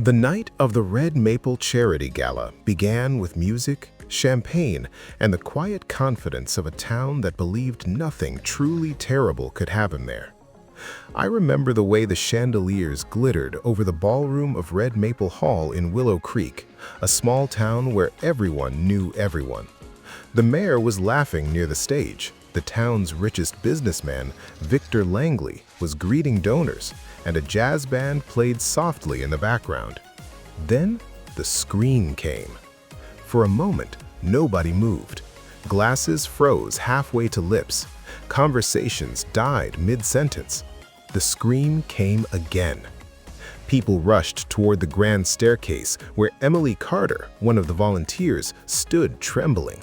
The night of the Red Maple Charity Gala began with music, champagne, and the quiet confidence of a town that believed nothing truly terrible could happen there. I remember the way the chandeliers glittered over the ballroom of Red Maple Hall in Willow Creek, a small town where everyone knew everyone. The mayor was laughing near the stage. The town's richest businessman, Victor Langley, was greeting donors, and a jazz band played softly in the background. Then the scream came. For a moment, nobody moved. Glasses froze halfway to lips. Conversations died mid-sentence. The scream came again. People rushed toward the grand staircase where Emily Carter, one of the volunteers, stood trembling.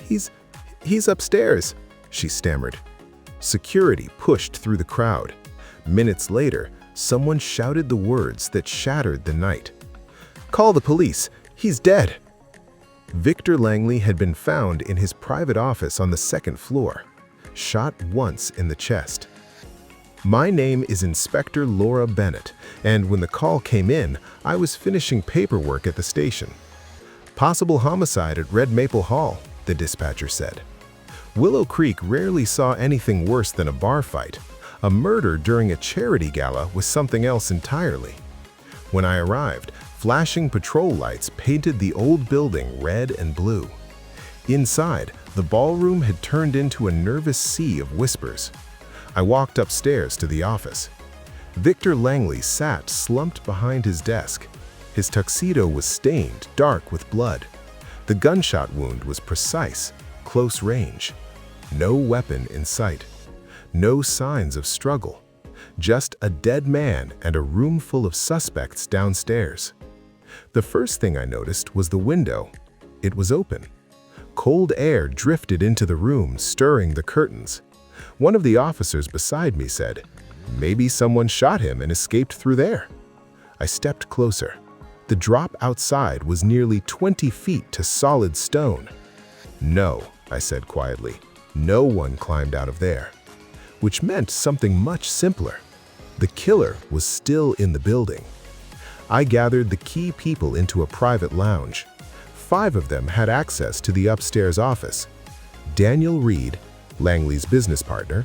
He's upstairs," she stammered. Security pushed through the crowd. Minutes later, someone shouted the words that shattered the night. "Call the police! He's dead!" Victor Langley had been found in his private office on the second floor, shot once in the chest. My name is Inspector Laura Bennett, and when the call came in, I was finishing paperwork at the station. "Possible homicide at Red Maple Hall," the dispatcher said. Willow Creek rarely saw anything worse than a bar fight. A murder during a charity gala was something else entirely. When I arrived, flashing patrol lights painted the old building red and blue. Inside, the ballroom had turned into a nervous sea of whispers. I walked upstairs to the office. Victor Langley sat slumped behind his desk. His tuxedo was stained dark with blood. The gunshot wound was precise, close range. No weapon in sight. No signs of struggle. Just a dead man and a room full of suspects downstairs. The first thing I noticed was the window. It was open. Cold air drifted into the room, stirring the curtains. One of the officers beside me said, "Maybe someone shot him and escaped through there." I stepped closer. The drop outside was nearly 20 feet to solid stone. "No," I said quietly, "no one climbed out of there." Which meant something much simpler. The killer was still in the building. I gathered the key people into a private lounge. 5 of them had access to the upstairs office. Daniel Reed, Langley's business partner,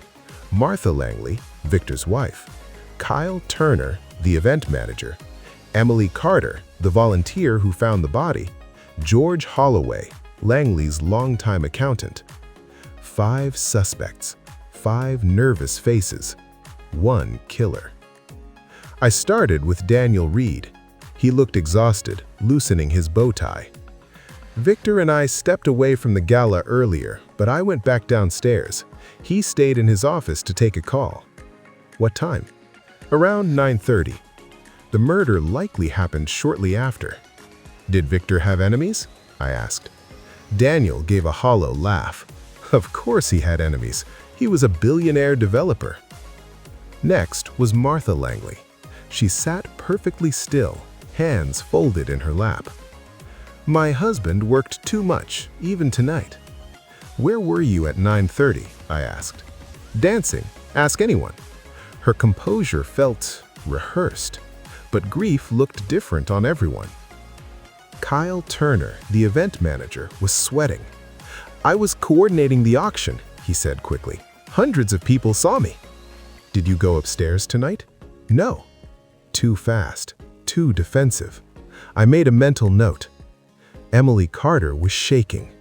Martha Langley, Victor's wife, Kyle Turner, the event manager, Emily Carter, the volunteer who found the body, George Holloway, Langley's longtime accountant. 5 suspects, 5 nervous faces, 1 killer. I started with Daniel Reed. He looked exhausted, loosening his bow tie. Victor and I stepped away from the gala earlier, but I went back downstairs. He stayed in his office to take a call. "What time?" "Around 9:30. The murder likely happened shortly after." "Did Victor have enemies?" I asked. Daniel gave a hollow laugh. Of course he had enemies. He was a billionaire developer. Next was Martha Langley. She sat perfectly still, hands folded in her lap. "My husband worked too much, even tonight." "Where were you at 9:30? I asked. "Dancing. Ask anyone." Her composure felt rehearsed, but grief looked different on everyone. Kyle Turner, the event manager, was sweating. "I was coordinating the auction," he said quickly. "Hundreds of people saw me." "Did you go upstairs tonight?" "No." Too fast, too defensive. I made a mental note. Emily Carter was shaking.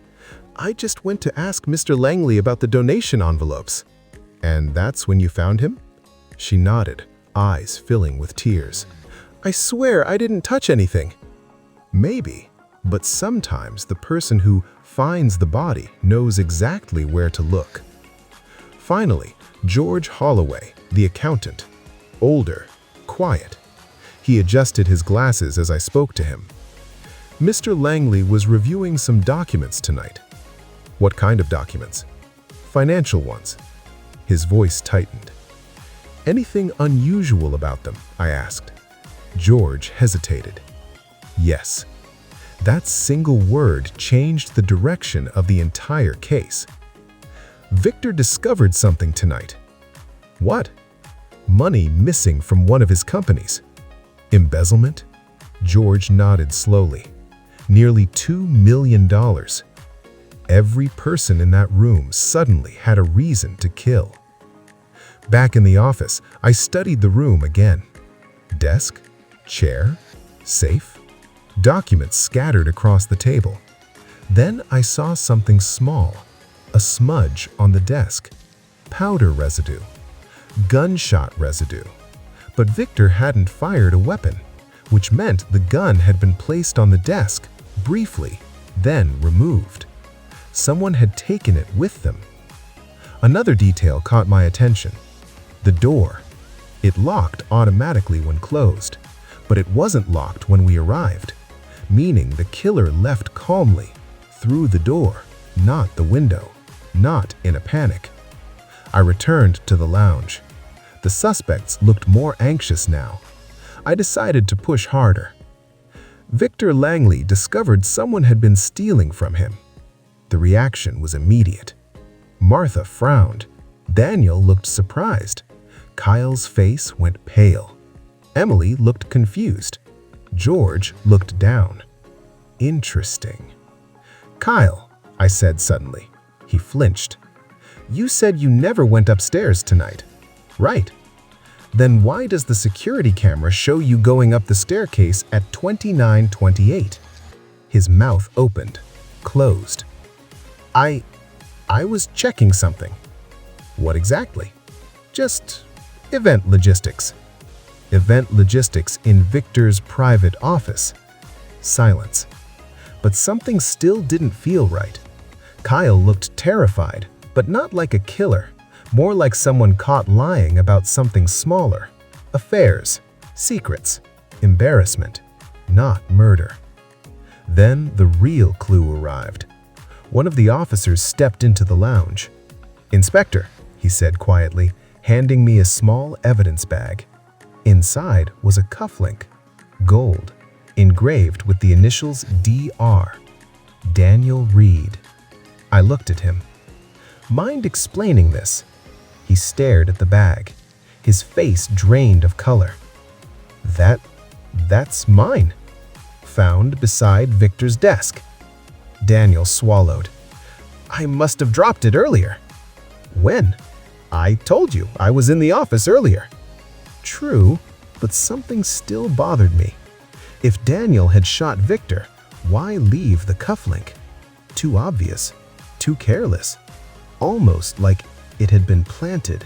"I just went to ask Mr. Langley about the donation envelopes." "And that's when you found him?" She nodded, eyes filling with tears. "I swear I didn't touch anything." Maybe, but sometimes the person who finds the body knows exactly where to look. Finally, George Holloway, the accountant. Older, quiet. He adjusted his glasses as I spoke to him. "Mr. Langley was reviewing some documents tonight." "What kind of documents?" "Financial ones." His voice tightened. "Anything unusual about them?" I asked. George hesitated. "Yes." That single word changed the direction of the entire case. "Victor discovered something tonight." "What?" "Money missing from one of his companies." "Embezzlement?" George nodded slowly. Nearly $2 million. Every person in that room suddenly had a reason to kill. Back in the office, I studied the room again. Desk, chair, safe, documents scattered across the table. Then I saw something small, a smudge on the desk, powder residue, gunshot residue. But Victor hadn't fired a weapon, which meant the gun had been placed on the desk, briefly, then removed. Someone had taken it with them. Another detail caught my attention. The door. It locked automatically when closed, but it wasn't locked when we arrived, meaning the killer left calmly, through the door, not the window, not in a panic. I returned to the lounge. The suspects looked more anxious now. I decided to push harder. Victor Langley discovered someone had been stealing from him. The reaction was immediate. Martha frowned. Daniel looked surprised. Kyle's face went pale. Emily looked confused. George looked down. Interesting. "Kyle," I said suddenly. He flinched. "You said you never went upstairs tonight." "Right." "Then why does the security camera show you going up the staircase at 2928? His mouth opened, closed. I was checking something." "What exactly?" "Just event logistics." "Event logistics in Victor's private office." Silence. But something still didn't feel right. Kyle looked terrified, but not like a killer, more like someone caught lying about something smaller. Affairs, secrets, embarrassment, not murder. Then the real clue arrived. One of the officers stepped into the lounge. "Inspector," he said quietly, handing me a small evidence bag. Inside was a cufflink, gold, engraved with the initials DR. Daniel Reed. I looked at him. "Mind explaining this?" He stared at the bag, his face drained of color. That's mine. Found beside Victor's desk." Daniel swallowed. "I must have dropped it earlier." "When?" "I told you, I was in the office earlier." True, but something still bothered me. If Daniel had shot Victor, why leave the cufflink? Too obvious, too careless, almost like it had been planted.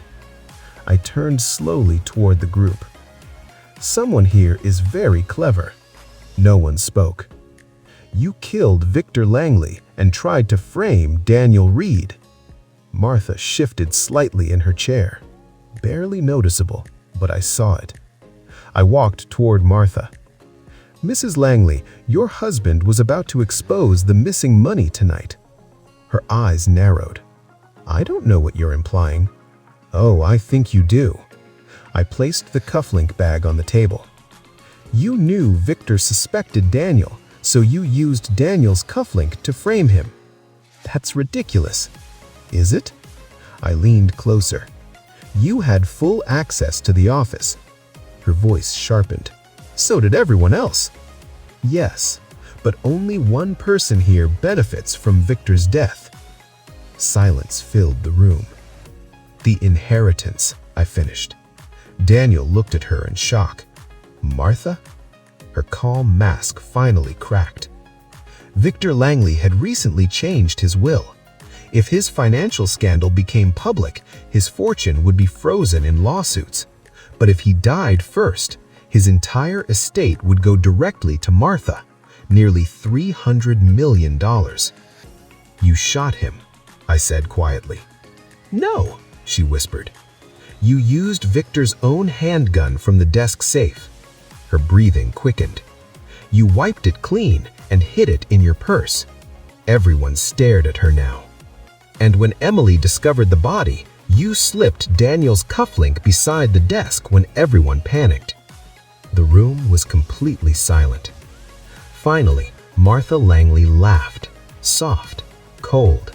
I turned slowly toward the group. Someone here is very clever. No one spoke. "You killed Victor Langley and tried to frame Daniel Reed." Martha shifted slightly in her chair. Barely noticeable, but I saw it. I walked toward Martha. "Mrs. Langley, your husband was about to expose the missing money tonight." Her eyes narrowed. "I don't know what you're implying." "Oh, I think you do." I placed the cufflink bag on the table. "You knew Victor suspected Daniel, so you used Daniel's cufflink to frame him." "That's ridiculous." "Is it?" I leaned closer. "You had full access to the office." Her voice sharpened. "So did everyone else." "Yes, but only one person here benefits from Victor's death." Silence filled the room. "The inheritance," I finished. Daniel looked at her in shock. "Martha?" Her calm mask finally cracked. Victor Langley had recently changed his will. If his financial scandal became public, his fortune would be frozen in lawsuits. But if he died first, his entire estate would go directly to Martha, nearly $300 million. "You shot him," I said quietly. "No," she whispered. "You used Victor's own handgun from the desk safe." Her breathing quickened. "You wiped it clean and hid it in your purse." Everyone stared at her now. "And when Emily discovered the body, you slipped Daniel's cufflink beside the desk when everyone panicked." The room was completely silent. Finally, Martha Langley laughed, soft, cold.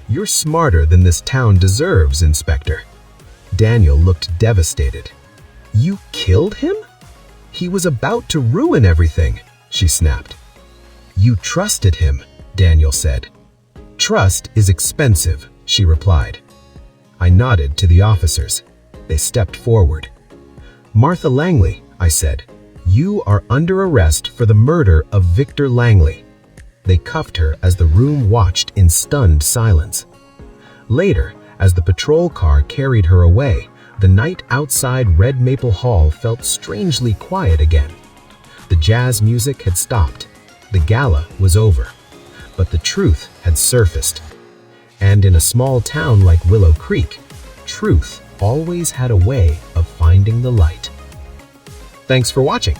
"You're smarter than this town deserves, Inspector." Daniel looked devastated. "You killed him?" He was about to ruin everything, she snapped. You trusted him, Daniel said. Trust is expensive, she replied. I nodded to the officers. They stepped forward. Martha Langley, I said, you are under arrest for the murder of Victor Langley. They cuffed her as the room watched in stunned silence. Later, as the patrol car carried her away, the night outside Red Maple Hall felt strangely quiet again. The jazz music had stopped. The gala was over. But the truth had surfaced. And in a small town like Willow Creek, truth always had a way of finding the light. Thanks for watching.